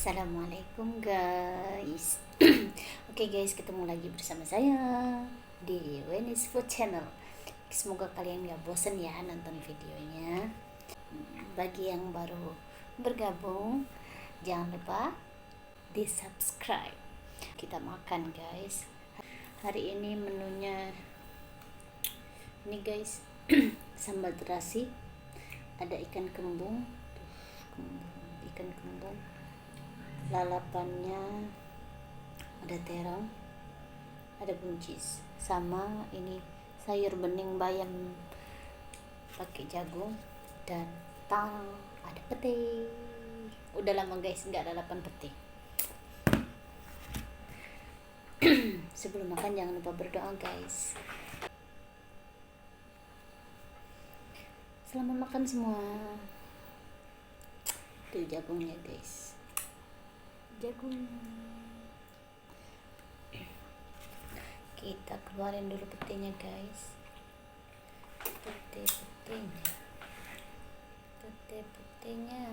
Assalamualaikum guys. Oke guys, ketemu lagi bersama saya di Wendy's Food Channel. Semoga kalian gak bosen ya nonton videonya. Bagi yang baru bergabung, jangan lupa di subscribe. Kita makan guys. Hari ini menunya ini guys, sambal terasi, ada ikan kembung, ikan kembung, lalapannya ada terong, ada buncis, sama ini sayur bening bayam pakai jagung, dan ada pete. Udah lama guys nggak lalapan pete. Sebelum makan jangan lupa berdoa guys. Selamat makan semua. Tuh jagungnya guys, jagung. Kita keluarin dulu petenya guys. Petenya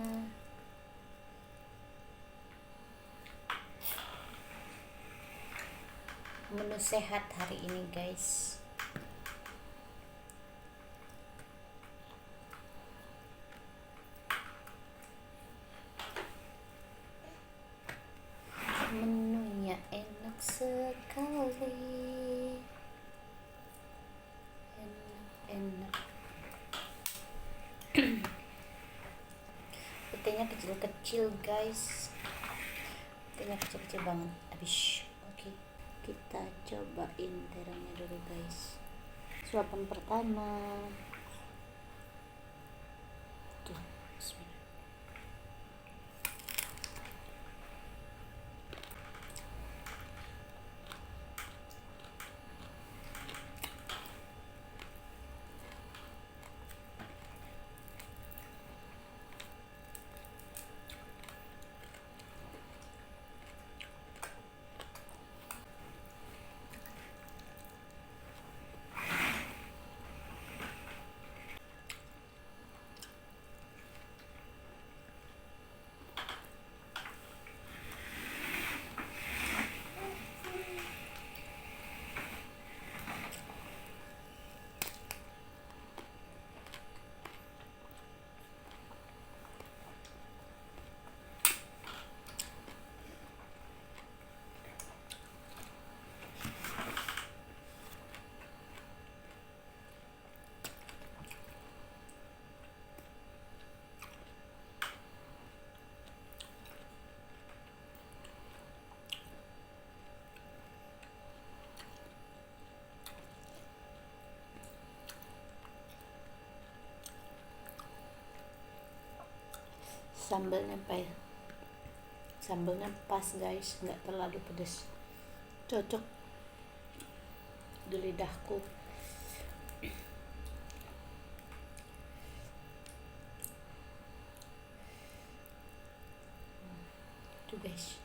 menu sehat hari ini guys. Menunya enak sekali, enak. Petenya kecil-kecil guys, petenya kecil-kecil banget habis. Oke, kita cobain terongnya dulu guys. Suapan pertama tuh, bismillah. Sambalnya pas guys, nggak terlalu pedas, cocok di lidahku. Tuh guys,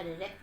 Ada deh.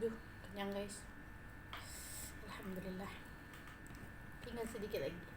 Duh, kenyang guys. Alhamdulillah. Tinggal sedikit lagi.